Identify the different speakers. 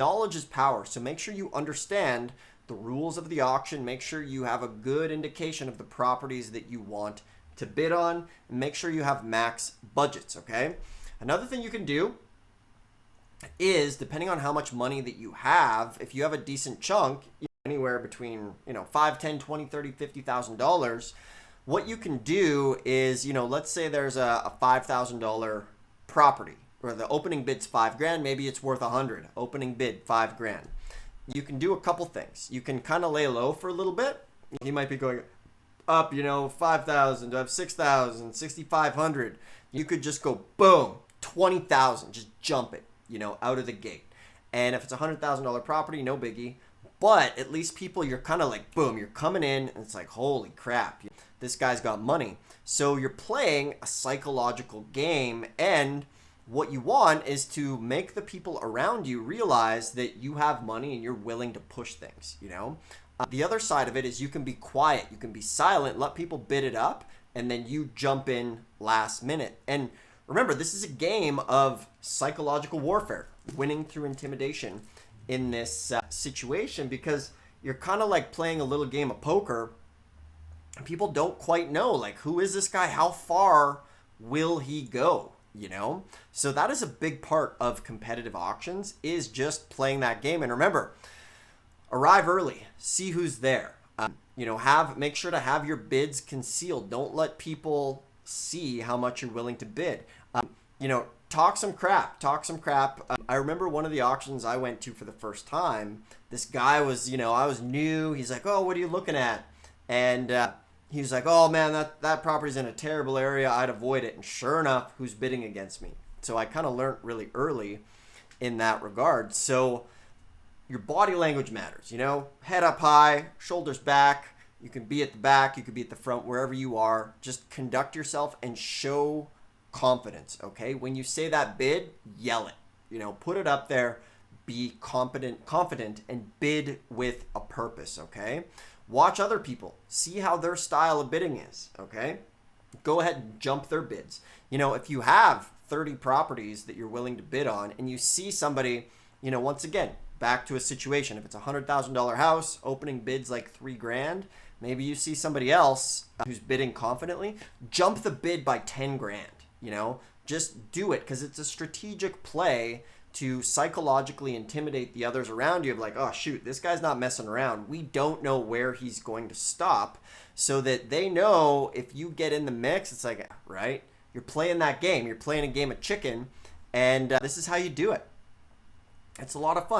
Speaker 1: Knowledge is power, so make sure you understand the rules of the auction. Make sure you have a good indication of the properties that you want to bid on, and make sure you have max budgets, okay? Another thing you can do is, depending on how much money that you have, if you have a decent chunk, anywhere between, $5, $10, $20, $30, $50,000, what you can do is, let's say there's a $5,000 property, or the opening bid's $5,000, maybe it's worth 100. Opening bid, $5,000. You can do a couple things. You can kind of lay low for a little bit. You might be going up, 5,000 to have 6,000, 6,500. You could just go boom, 20,000. Just jump it, out of the gate. And if it's a $100,000 property, no biggie. But at least people, you're kind of like, boom, you're coming in and it's like, holy crap, this guy's got money. So you're playing a psychological game, and what you want is to make the people around you realize that you have money and you're willing to push things, The other side of it is you can be quiet, you can be silent, let people bid it up, and then you jump in last minute. And remember, this is a game of psychological warfare, winning through intimidation in this situation, because you're kind of like playing a little game of poker. People don't quite know, like, who is this guy? How far will he go? So that is a big part of competitive auctions, is just playing that game. And remember, arrive early, see who's there. Make sure to have your bids concealed. Don't let people see how much you're willing to bid. Talk some crap. I remember one of the auctions I went to for the first time. This guy was, I was new. He's like, oh, what are you looking at? And he was like, oh man, that property's in a terrible area. I'd avoid it. And sure enough, who's bidding against me? So I kind of learned really early in that regard. So your body language matters, head up high, shoulders back. You can be at the back, you could be at the front, wherever you are. Just conduct yourself and show confidence, okay? When you say that bid, yell it, put it up there, be confident, and bid with a purpose, okay? Watch other people, see how their style of bidding is, okay? Go ahead and jump their bids. If you have 30 properties that you're willing to bid on, and you see somebody, once again, back to a situation, if it's a $100,000 house, opening bids like $3,000, maybe you see somebody else who's bidding confidently, jump the bid by 10 grand. Just do it, because it's a strategic play to psychologically intimidate the others around you, of like, oh shoot, this guy's not messing around. We don't know where he's going to stop, so that they know if you get in the mix, it's like, right, you're playing that game. You're playing a game of chicken, and this is how you do it. It's a lot of fun.